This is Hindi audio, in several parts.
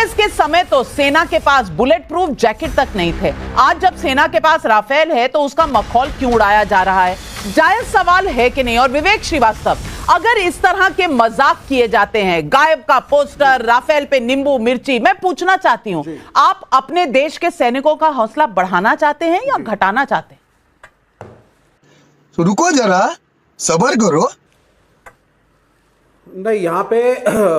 कांग्रेस के समय तो सेना के पास बुलेट प्रूफ जैकेट तक नहीं थे। आज जब सेना के पास राफेल है तो उसका मखौल क्यों उड़ाया जा रहा है? जायज सवाल है कि नहीं? और विवेक श्रीवास्तव, अगर इस तरह के मजाक किए जाते हैं, गायब का पोस्टर, राफेल पे नींबू मिर्ची, मैं पूछना चाहती हूं, आप अपने देश के सैनिकों का हौसला बढ़ाना चाहते हैं या घटाना चाहते हैं? तो रुको जरा, सब्र करो। नहीं, यहाँ पे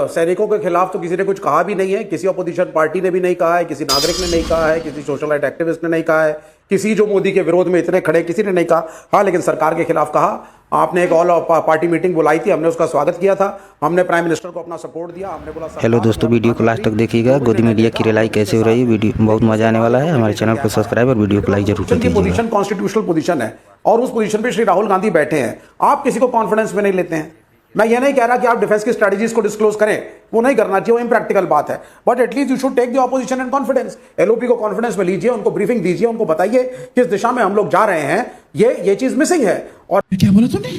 सैनिकों के खिलाफ तो किसी ने कुछ कहा भी नहीं है, किसी अपोजिशन पार्टी ने भी नहीं कहा है, किसी नागरिक ने नहीं कहा है, किसी सोशल राइट एक्टिविस्ट ने नहीं कहा है, किसी जो मोदी के विरोध में इतने खड़े किसी ने नहीं कहा। हाँ, लेकिन सरकार के खिलाफ कहा। आपने एक ऑल पार्टी मीटिंग बुलाई थी, हमने उसका स्वागत किया था, हमने प्राइम मिनिस्टर को अपना सपोर्ट दिया, हमने बोला। हेलो दोस्तों, वीडियो को लास्ट तक देखिएगा। गोदी मीडिया की रिलाई कैसे हो रही है, वीडियो बहुत मजा आने वाला है। हमारे चैनल को सब्सक्राइब और वीडियो को लाइक जरूर कीजिएगा। पोजीशन कॉन्स्टिट्यूशनल पोजीशन है और उस पोजीशन पे श्री राहुल गांधी बैठे हैं, आप किसी को कॉन्फिडेंस में नहीं लेते हैं। मैं ये नहीं कह रहा कि आप डिफेंस की स्ट्रेटजीज को डिस्क्लोज करें, वो नहीं करना चाहिए, वो इम्प्रैक्टिकल बात है, but at least you should take the opposition and confidence. LOP को कॉन्फिडेंस में लीजिए, उनको ब्रीफिंग दीजिए, उनको बताइए किस दिशा में हम लोग जा रहे हैं। ये चीज मिसिंग है। और क्या बोला तूने?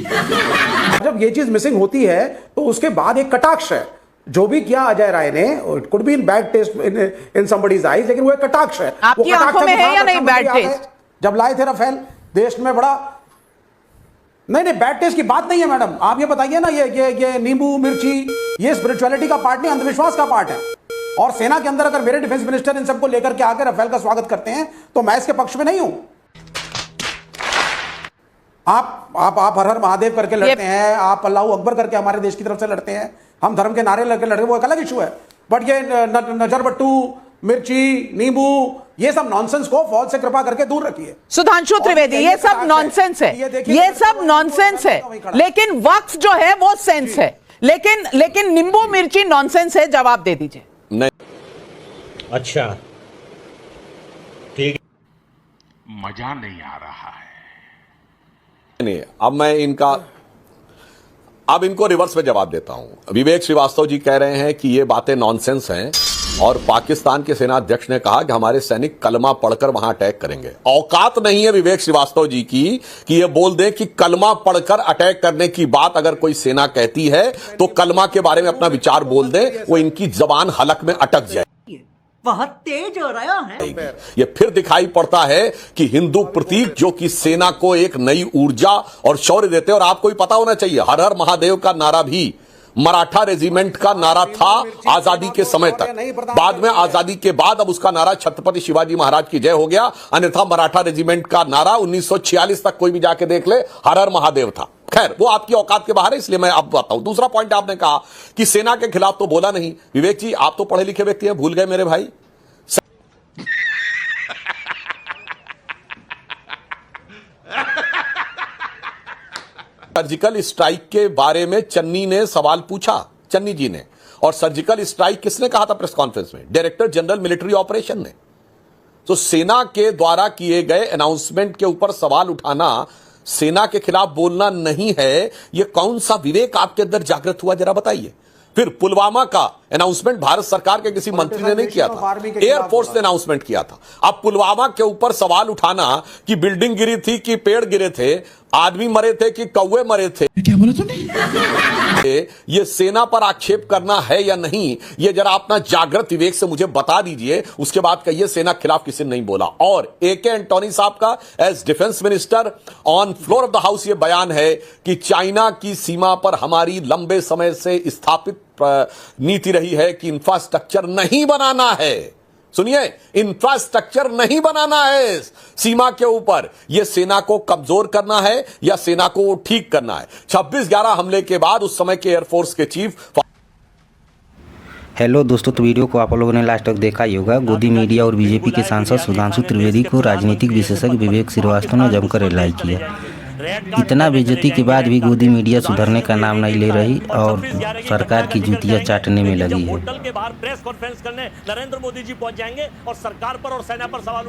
जब ये चीज मिसिंग होती है तो उसके बाद एक कटाक्ष है। जो भी किया अजय राय ने, it could be in bad taste in somebody's eyes, लेकिन वो एक कटाक्ष है। आपकी आंखों में है या नहीं बैड टेस्ट? जब लाए थे राफेल, देश में बड़ा नहीं, बैड टेस्ट की बात नहीं है मैडम। आप ये बताइए ना, ये नींबू मिर्ची, ये स्पिरिचुअलिटी का पार्ट नहीं, अंधविश्वास का पार्ट है। और सेना के अंदर अगर मेरे डिफेंस मिनिस्टर इन सबको लेकर के आकर राफेल का स्वागत करते हैं तो मैं इसके पक्ष में नहीं हूं। आप हर हर महादेव करके लड़ते हैं, आप अल्लाह अकबर करके हमारे देश की तरफ से लड़ते हैं, हम धर्म के नारे लड़के लड़ते हैं, वो एक अलग इशू है। बट ये नजरबट्टू, मिर्ची, नींबू, ये सब नॉनसेंस को फौज से कृपा करके दूर रखिए। सुधांशु त्रिवेदी, ये सब नॉनसेंस है, ये सब नॉनसेंस है, लेकिन वक्फ जो है वो सेंस है। लेकिन नींबू मिर्ची नॉनसेंस है। जवाब दे दीजिए। नहीं, अच्छा ठीक, मजा नहीं आ रहा है। नहीं, अब इनको रिवर्स में जवाब देता हूं। विवेक श्रीवास्तव जी कह रहे हैं कि ये बातें नॉनसेंस हैं और पाकिस्तान के सेना अध्यक्ष ने कहा कि हमारे सैनिक कलमा पढ़कर वहां अटैक करेंगे। औकात नहीं है विवेक श्रीवास्तव जी की कि ये बोल दे कि कलमा पढ़कर अटैक करने की बात अगर कोई सेना कहती है तो कलमा के बारे में अपना विचार बोल दे, वो इनकी जबान हलक में अटक जाए। बहुत तेज हो रहा है। ये फिर दिखाई पड़ता है कि हिंदू प्रतीक जो कि सेना को एक नई ऊर्जा और शौर्य देते हैं। और आपको भी पता होना चाहिए, हर हर महादेव का नारा भी मराठा रेजिमेंट का नारा था आजादी के समय तक। बाद में आजादी के बाद अब उसका नारा छत्रपति शिवाजी महाराज की जय हो गया। अन्यथा मराठा रेजिमेंट का नारा 1946 तक कोई भी जाके देख ले, हर हर महादेव था। खैर, वो आपकी औकात के बाहर है, इसलिए मैं आपको बताऊं। दूसरा पॉइंट आपने कहा कि सेना के खिलाफ तो बोला नहीं। विवेक जी, आप तो पढ़े लिखे व्यक्ति हैं, भूल गए मेरे भाई। सर्जिकल स्ट्राइक के बारे में चन्नी ने सवाल पूछा, चन्नी जी ने। और सर्जिकल स्ट्राइक किसने कहा था प्रेस कॉन्फ्रेंस में? डायरेक्टर जनरल मिलिट्री ऑपरेशन ने। तो सेना के द्वारा किए गए अनाउंसमेंट के ऊपर सवाल उठाना, सेना के खिलाफ बोलना नहीं है। यह कौन सा विवेक आपके अंदर जागृत हुआ, जरा बताइए। फिर पुलवामा का अनाउंसमेंट भारत सरकार के किसी मंत्री ने नहीं किया था, एयरफोर्स ने अनाउंसमेंट किया था। अब पुलवामा के ऊपर सवाल उठाना कि बिल्डिंग गिरी थी कि पेड़ गिरे थे, आदमी मरे थे कि कौवे मरे थे, क्या बोला तूने? ये सेना पर आक्षेप करना है या नहीं, ये जरा अपना जागृत विवेक से मुझे बता दीजिए। उसके बाद कहिए सेना के खिलाफ किसी ने नहीं बोला। और AK एंटोनी साहब का as defence minister on floor of the house ये बयान है कि चाइना की सीमा पर हमारी लंबे समय से स्थापित नीति रही है कि इंफ्रास्ट्रक्चर नहीं बनाना है। सुनिए, इंफ्रास्ट्रक्चर नहीं बनाना है सीमा के ऊपर। यह सेना को कमजोर करना है या सेना को ठीक करना है? 26/11 हमले के बाद उस समय के एयरफोर्स के चीफ। हेलो दोस्तों, तो वीडियो को आप लोगों ने लास्ट तक देखा ही होगा। गोदी मीडिया और बीजेपी के सांसद सुधांशु त्रिवेदी को राजनीतिक विशेषज्ञ विवेक श्रीवास्तव ने जमकर रिलाई किया। इतना बेइज्जती के बाद भी गोदी मीडिया सुधरने का नाम नहीं ले रही और सरकार की जूतियां चाटने में लगी है। होटल के बाहर प्रेस कॉन्फ्रेंस करने नरेंद्र मोदी जी पहुंच जाएंगे और सरकार पर और सेना पर सवाल